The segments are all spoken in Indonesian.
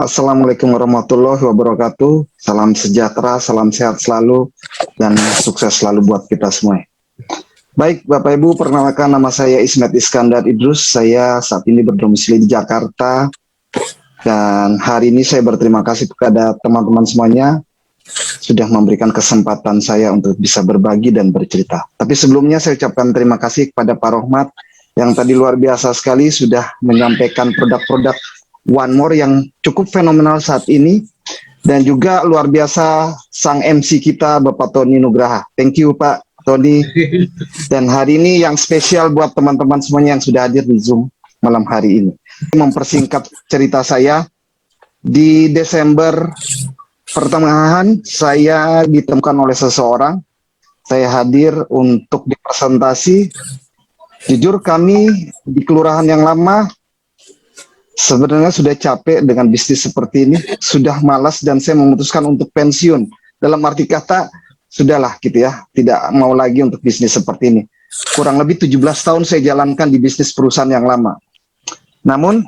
Assalamualaikum warahmatullahi wabarakatuh. Salam sejahtera, salam sehat selalu, dan sukses selalu buat kita semua. Baik, Bapak Ibu, perkenalkan nama saya Ismet Iskandar Idrus. Saya saat ini berdomisili di Jakarta. Dan hari ini saya berterima kasih kepada teman-teman semuanya sudah memberikan kesempatan saya untuk bisa berbagi dan bercerita. Tapi sebelumnya saya ucapkan terima kasih kepada Pak Rohmat yang tadi luar biasa sekali sudah menyampaikan produk-produk One More yang cukup fenomenal saat ini, dan juga luar biasa sang MC kita Bapak Tony Nugraha. Thank you Pak Tony. Dan hari ini yang spesial buat teman-teman semuanya yang sudah hadir di Zoom malam hari ini. Mempersingkat cerita saya, di Desember pertengahan saya ditemukan oleh seseorang. Saya hadir untuk dipresentasi. Jujur kami di kelurahan yang lama sebenarnya sudah capek dengan bisnis seperti ini, sudah malas, dan saya memutuskan untuk pensiun. Dalam arti kata, sudahlah gitu ya, tidak mau lagi untuk bisnis seperti ini. Kurang lebih 17 tahun saya jalankan di bisnis perusahaan yang lama. Namun,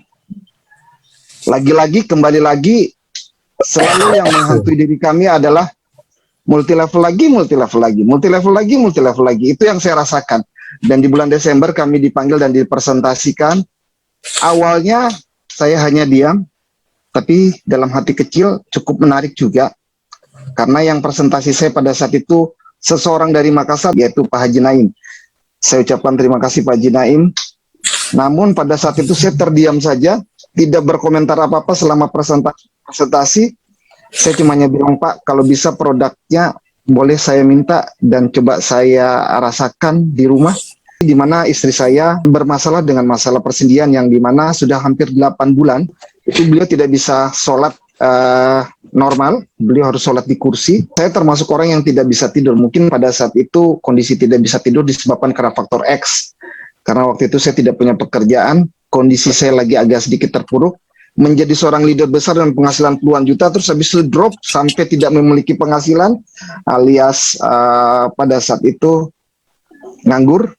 lagi-lagi, kembali lagi, selalu yang menghantui diri kami adalah multi-level lagi, multi-level lagi, multi-level lagi, multi-level lagi. Itu yang saya rasakan. Dan di bulan Desember kami dipanggil dan dipresentasikan. Awalnya, saya hanya diam, tapi dalam hati kecil cukup menarik juga. Karena yang presentasi saya pada saat itu seseorang dari Makassar, yaitu Pak Haji Naim. Saya ucapkan terima kasih Pak Haji Naim. Namun pada saat itu saya terdiam saja, tidak berkomentar apa-apa selama presentasi. Saya cuma bilang, Pak, kalau bisa produknya boleh saya minta dan coba saya rasakan di rumah. Di mana istri saya bermasalah dengan masalah persendian yang dimana sudah hampir 8 bulan itu beliau tidak bisa sholat normal, beliau harus sholat di kursi. Saya termasuk orang yang tidak bisa tidur. Mungkin pada saat itu kondisi tidak bisa tidur disebabkan karena faktor X. Karena waktu itu saya tidak punya pekerjaan, kondisi saya lagi agak sedikit terpuruk. Menjadi seorang leader besar dengan penghasilan puluhan juta, terus habis itu drop sampai tidak memiliki penghasilan, alias pada saat itu nganggur.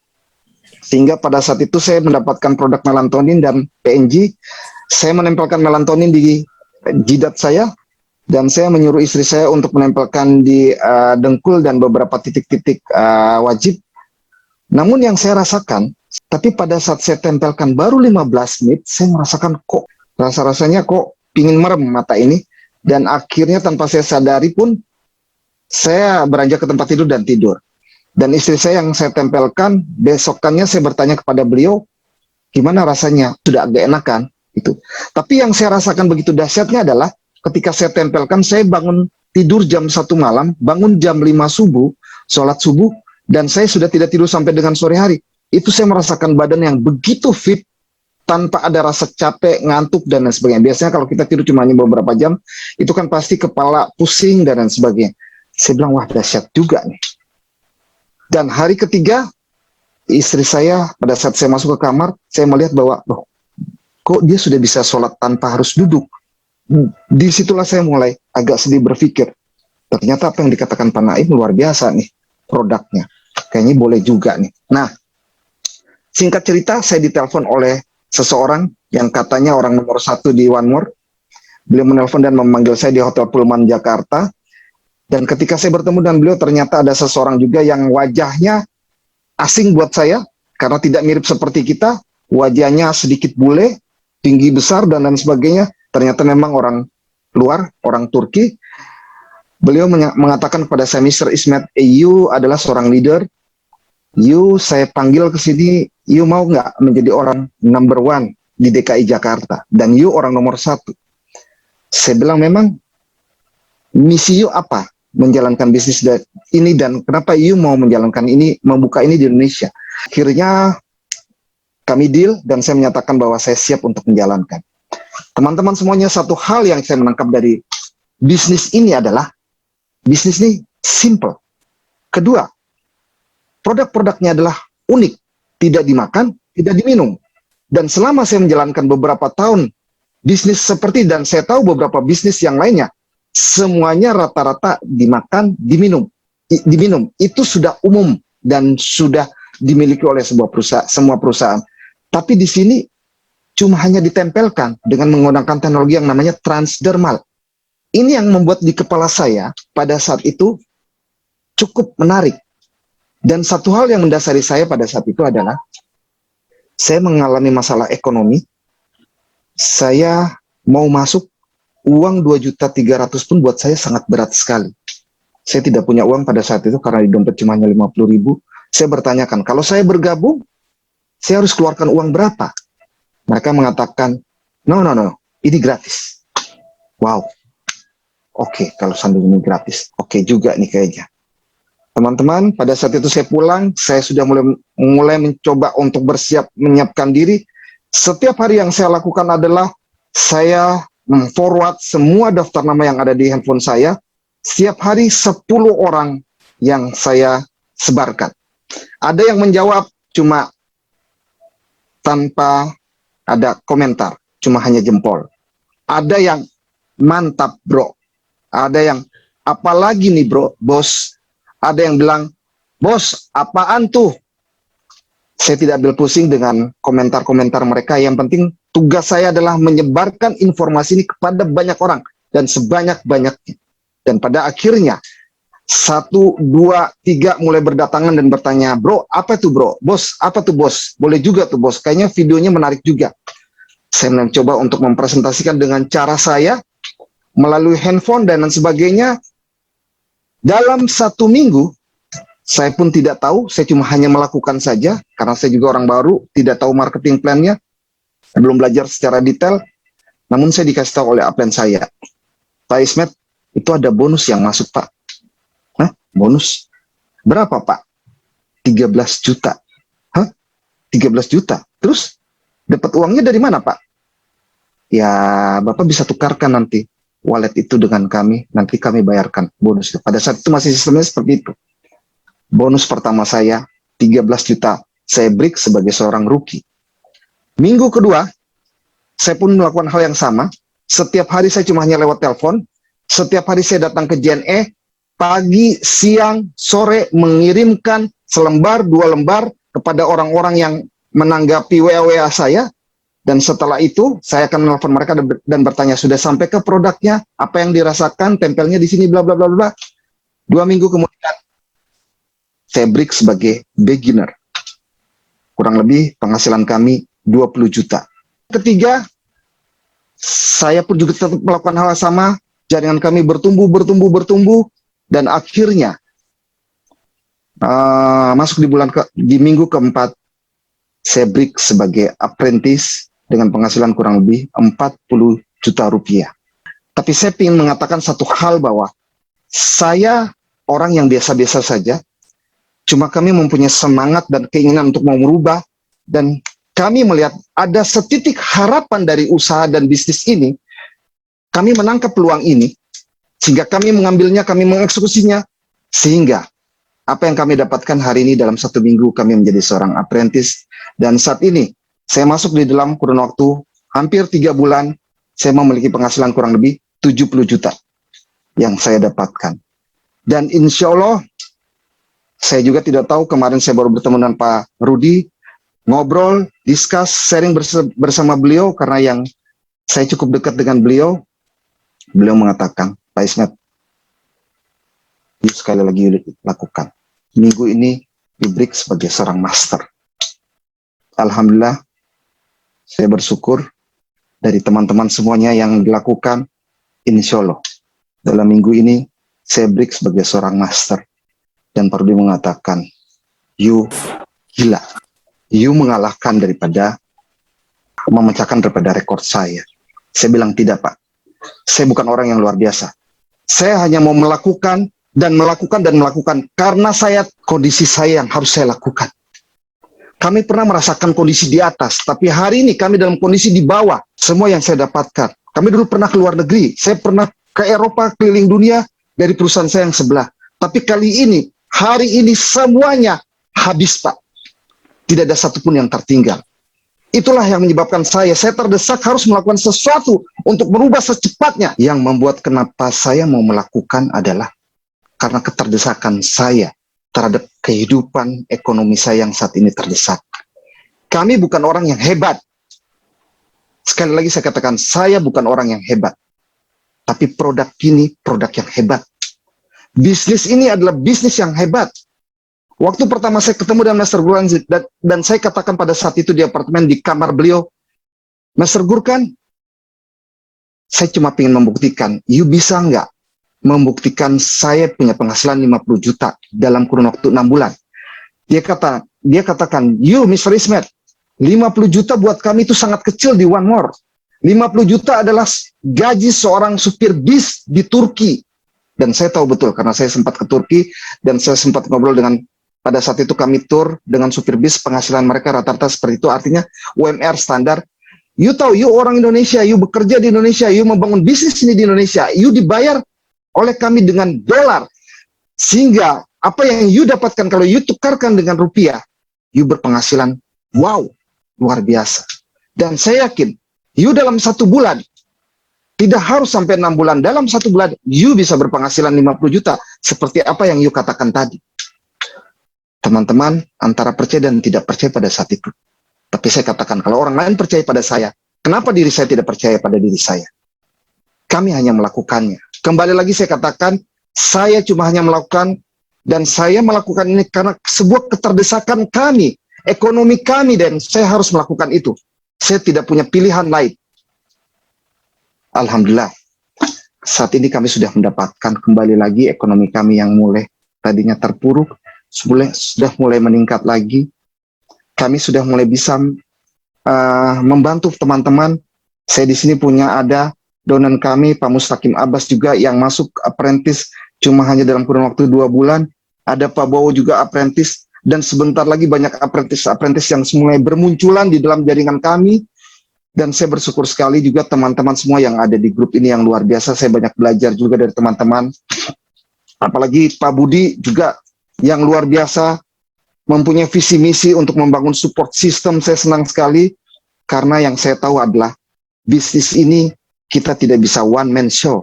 Sehingga pada saat itu saya mendapatkan produk melatonin dan PNG. Saya menempelkan melatonin di jidat saya, dan saya menyuruh istri saya untuk menempelkan di dengkul dan beberapa titik-titik wajib. Namun yang saya rasakan, tapi pada saat saya tempelkan baru 15 menit, saya merasakan kok rasa-rasanya kok pingin merem mata ini. Dan akhirnya tanpa saya sadari pun, saya beranjak ke tempat tidur dan tidur. Dan istri saya yang saya tempelkan, besokannya saya bertanya kepada beliau, gimana rasanya? Sudah agak enakan? Itu. Tapi yang saya rasakan begitu dahsyatnya adalah, ketika saya tempelkan, saya bangun tidur jam 1 malam, bangun jam 5 subuh, sholat subuh, dan saya sudah tidak tidur sampai dengan sore hari. Itu saya merasakan badan yang begitu fit, tanpa ada rasa capek, ngantuk, dan lain sebagainya. Biasanya kalau kita tidur cuma beberapa jam, itu kan pasti kepala pusing, dan lain sebagainya. Saya bilang, wah dahsyat juga nih. Dan hari ketiga, istri saya pada saat saya masuk ke kamar, saya melihat bahwa, loh, kok dia sudah bisa sholat tanpa harus duduk. Disitulah saya mulai agak sedih berpikir, ternyata apa yang dikatakan Pak Naim luar biasa nih produknya. Kayaknya boleh juga nih. Nah, singkat cerita, saya ditelepon oleh seseorang yang katanya orang nomor 1 di One More. Beliau menelpon dan memanggil saya di Hotel Pullman Jakarta. Dan ketika saya bertemu dengan beliau, ternyata ada seseorang juga yang wajahnya asing buat saya, karena tidak mirip seperti kita, wajahnya sedikit bule, tinggi besar, dan lain sebagainya. Ternyata memang orang luar, orang Turki. Beliau mengatakan kepada saya, Mr. Ismet, you adalah seorang leader, you saya panggil ke sini, you mau nggak menjadi orang number 1 di DKI Jakarta, dan you orang nomor 1. Saya bilang, memang misi you apa? Menjalankan bisnis ini, dan kenapa you mau menjalankan ini, membuka ini di Indonesia. Akhirnya kami deal, dan saya menyatakan bahwa saya siap untuk menjalankan. Teman-teman semuanya, satu hal yang saya menangkap dari bisnis ini adalah, bisnis ini simple. Kedua, produk-produknya adalah unik, tidak dimakan, tidak diminum. Dan selama saya menjalankan beberapa tahun bisnis seperti, dan saya tahu beberapa bisnis yang lainnya, semuanya rata-rata dimakan, diminum. Itu sudah umum dan sudah dimiliki oleh semua perusahaan. Tapi di sini cuma hanya ditempelkan dengan menggunakan teknologi yang namanya transdermal. Ini yang membuat di kepala saya pada saat itu cukup menarik. Dan satu hal yang mendasari saya pada saat itu adalah saya mengalami masalah ekonomi. Saya mau masuk, uang 2.300.000 pun buat saya sangat berat sekali. Saya tidak punya uang pada saat itu karena di dompet cuma hanya 50.000. Saya bertanyakan, kalau saya bergabung, saya harus keluarkan uang berapa? Mereka mengatakan, no, ini gratis. Wow, oke, kalau sandung ini gratis. Oke juga nih kayaknya. Teman-teman, pada saat itu saya pulang, saya sudah mulai mencoba untuk menyiapkan diri. Setiap hari yang saya lakukan adalah saya forward semua daftar nama yang ada di handphone saya. Setiap hari 10 orang yang saya sebarkan. Ada yang menjawab cuma tanpa ada komentar, cuma hanya jempol. Ada yang mantap bro, ada yang apalagi nih bro, bos. Ada yang bilang, bos, apaan tuh? Saya tidak ambil pusing dengan komentar-komentar mereka. Yang penting tugas saya adalah menyebarkan informasi ini kepada banyak orang dan sebanyak-banyaknya. Dan pada akhirnya 1, 2, 3 mulai berdatangan dan bertanya, bro, apa tuh bro? Bos, apa tuh bos? Boleh juga tuh bos. Kayaknya videonya menarik juga. Saya mencoba untuk mempresentasikan dengan cara saya melalui handphone dan sebagainya. Dalam 1 minggu, saya pun tidak tahu, saya cuma hanya melakukan saja, karena saya juga orang baru, tidak tahu marketing plan-nya, belum belajar secara detail, namun saya dikasih tahu oleh upline saya, Pak Ismet, itu ada bonus yang masuk Pak. Hah? Bonus? Berapa Pak? 13 juta. Hah? 13 juta? Terus, dapat uangnya dari mana Pak? Ya, Bapak bisa tukarkan nanti wallet itu dengan kami, nanti kami bayarkan bonus. Pada saat itu masih sistemnya seperti itu. Bonus pertama saya 13 juta, saya break sebagai seorang rookie. Minggu kedua, saya pun melakukan hal yang sama. Setiap hari saya cuma hanya lewat telepon, setiap hari saya datang ke JNE, pagi, siang, sore, mengirimkan selembar, 2 lembar kepada orang-orang yang menanggapi WA saya. Dan setelah itu, saya akan menelpon mereka dan bertanya, sudah sampai ke produknya, apa yang dirasakan, tempelnya di sini, bla bla bla bla. 2 minggu kemudian, saya break sebagai beginner. Kurang lebih penghasilan kami 20 juta. Ketiga, saya pun juga tetap melakukan hal yang sama, jaringan kami bertumbuh, dan akhirnya, masuk di minggu keempat, saya break sebagai apprentice, dengan penghasilan kurang lebih 40 juta rupiah. Tapi saya ingin mengatakan satu hal bahwa saya orang yang biasa-biasa saja, cuma kami mempunyai semangat dan keinginan untuk mau merubah, dan kami melihat ada setitik harapan dari usaha dan bisnis ini. Kami menangkap peluang ini, sehingga kami mengambilnya, kami mengeksekusinya, sehingga apa yang kami dapatkan hari ini dalam 1 minggu kami menjadi seorang apprentice, dan saat ini saya masuk di dalam kurun waktu hampir 3 bulan, saya memiliki penghasilan kurang lebih 70 juta yang saya dapatkan. Dan insya Allah, saya juga tidak tahu, kemarin saya baru bertemu dengan Pak Rudi, ngobrol, discuss, sharing bersama beliau, karena yang saya cukup dekat dengan beliau, beliau mengatakan, Pak Ismet, sekali lagi lakukan. Minggu ini di break sebagai seorang master. Alhamdulillah, saya bersyukur dari teman-teman semuanya yang dilakukan. Insya Allah, dalam minggu ini saya break sebagai seorang master. Dan Pak Rudi mengatakan, you gila, you mengalahkan memecahkan daripada rekor saya. Saya bilang tidak Pak, saya bukan orang yang luar biasa. Saya hanya mau melakukan karena kondisi saya yang harus saya lakukan. Kami pernah merasakan kondisi di atas, tapi hari ini kami dalam kondisi di bawah. Semua yang saya dapatkan. Kami dulu pernah ke luar negeri, saya pernah ke Eropa, keliling dunia dari perusahaan saya yang sebelah. Tapi kali ini, hari ini semuanya habis Pak. Tidak ada satupun yang tertinggal. Itulah yang menyebabkan saya terdesak harus melakukan sesuatu untuk merubah secepatnya. Yang membuat kenapa saya mau melakukan adalah karena keterdesakan saya terhadap kehidupan ekonomi saya yang saat ini terdesak. Kami bukan orang yang hebat. Sekali lagi saya katakan, saya bukan orang yang hebat. Tapi produk ini produk yang hebat. Bisnis ini adalah bisnis yang hebat. Waktu pertama saya ketemu dengan Master Gurkan, dan saya katakan pada saat itu di apartemen di kamar beliau, Master Gurkan, saya cuma ingin membuktikan, you bisa nggak membuktikan saya punya penghasilan 50 juta dalam kurun waktu 6 bulan. Dia katakan, you Mr. Ismet, 50 juta buat kami itu sangat kecil di One More. 50 juta adalah gaji seorang supir bis di Turki. Dan saya tahu betul, karena saya sempat ke Turki, dan saya sempat ngobrol dengan, pada saat itu kami tur dengan supir bis, penghasilan mereka rata-rata seperti itu, artinya UMR standar. You tahu, you orang Indonesia, you bekerja di Indonesia, you membangun bisnis ini di Indonesia, you dibayar oleh kami dengan dolar. Sehingga, apa yang you dapatkan kalau you tukarkan dengan rupiah, you berpenghasilan, wow, luar biasa. Dan saya yakin, you dalam 1 bulan, tidak harus sampai 6 bulan, dalam 1 bulan, you bisa berpenghasilan 50 juta, seperti apa yang you katakan tadi. Teman-teman, antara percaya dan tidak percaya pada saat itu. Tapi saya katakan, kalau orang lain percaya pada saya, kenapa diri saya tidak percaya pada diri saya? Kami hanya melakukannya. Kembali lagi saya katakan, saya cuma hanya melakukan, dan saya melakukan ini karena sebuah keterdesakan kami, ekonomi kami, dan saya harus melakukan itu. Saya tidak punya pilihan lain. Alhamdulillah, saat ini kami sudah mendapatkan kembali lagi ekonomi kami yang mulai tadinya terpuruk, sudah mulai meningkat lagi. Kami sudah mulai bisa membantu teman-teman. Saya di sini punya ada donan kami, Pak Mustaqim Abbas juga yang masuk apprentice cuma hanya dalam kurun waktu 2 bulan. Ada Pak Bowo juga apprentice, dan sebentar lagi banyak apprentice yang mulai bermunculan di dalam jaringan kami. Dan saya bersyukur sekali juga teman-teman semua yang ada di grup ini yang luar biasa. Saya banyak belajar juga dari teman-teman. Apalagi Pak Budi juga yang luar biasa, mempunyai visi misi untuk membangun support system. Saya senang sekali, karena yang saya tahu adalah bisnis ini kita tidak bisa one man show.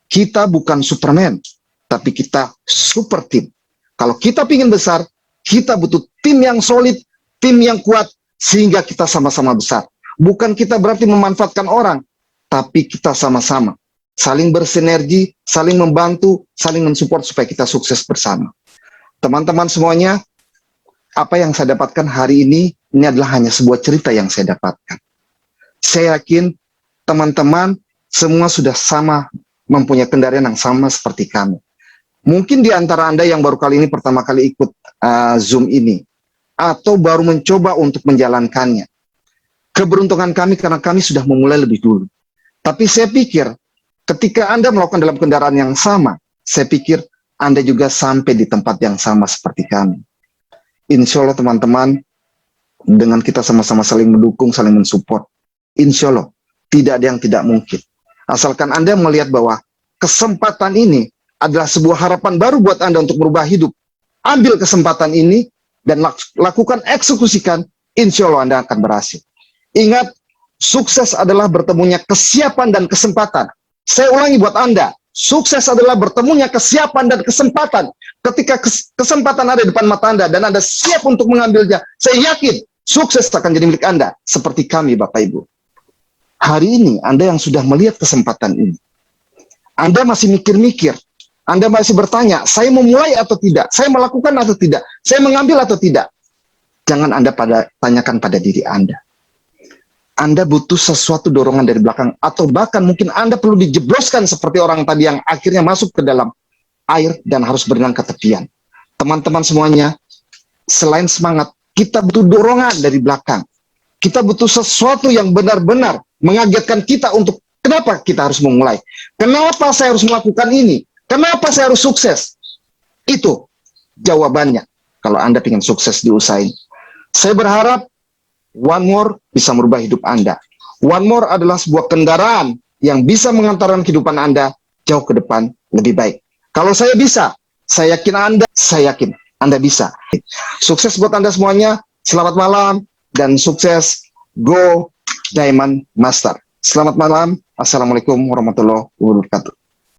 Kita bukan Superman, tapi kita super team. Kalau kita ingin besar, kita butuh tim yang solid, tim yang kuat, sehingga kita sama-sama besar. Bukan kita berarti memanfaatkan orang, tapi kita sama-sama saling bersinergi, saling membantu, saling mensupport supaya kita sukses bersama. Teman-teman semuanya, apa yang saya dapatkan hari ini adalah hanya sebuah cerita yang saya dapatkan. Saya yakin teman-teman semua sudah sama, mempunyai kendaraan yang sama seperti kami. Mungkin di antara Anda yang baru kali ini pertama kali ikut Zoom ini, atau baru mencoba untuk menjalankannya. Keberuntungan kami karena kami sudah memulai lebih dulu. Tapi saya pikir ketika Anda melakukan dalam kendaraan yang sama, saya pikir Anda juga sampai di tempat yang sama seperti kami. Insya Allah teman-teman, dengan kita sama-sama saling mendukung, saling mensupport, insya Allah tidak ada yang tidak mungkin. Asalkan Anda melihat bahwa kesempatan ini adalah sebuah harapan baru buat Anda untuk berubah hidup. Ambil kesempatan ini dan lakukan, eksekusikan, insya Allah Anda akan berhasil. Ingat, sukses adalah bertemunya kesiapan dan kesempatan. Saya ulangi buat Anda, sukses adalah bertemunya kesiapan dan kesempatan. Ketika kesempatan ada di depan mata Anda dan Anda siap untuk mengambilnya, saya yakin sukses akan jadi milik Anda. Seperti kami, Bapak Ibu. Hari ini, Anda yang sudah melihat kesempatan ini, Anda masih mikir-mikir, Anda masih bertanya, saya memulai atau tidak? Saya melakukan atau tidak? Saya mengambil atau tidak? Jangan Anda tanyakan pada diri Anda. Anda butuh sesuatu dorongan dari belakang, atau bahkan mungkin Anda perlu dijebloskan seperti orang tadi yang akhirnya masuk ke dalam air dan harus berenang ke tepian. Teman-teman semuanya, selain semangat, kita butuh dorongan dari belakang. Kita butuh sesuatu yang benar-benar mengagetkan kita untuk kenapa kita harus memulai. Kenapa saya harus melakukan ini? Kenapa saya harus sukses? Itu jawabannya kalau Anda ingin sukses di usaha ini. Saya berharap One More bisa merubah hidup Anda. One More adalah sebuah kendaraan yang bisa mengantarkan kehidupan Anda jauh ke depan lebih baik. Kalau saya bisa, saya yakin Anda bisa. Sukses buat Anda semuanya. Selamat malam dan sukses. Go Diamond Master. Selamat malam. Assalamualaikum warahmatullahi wabarakatuh.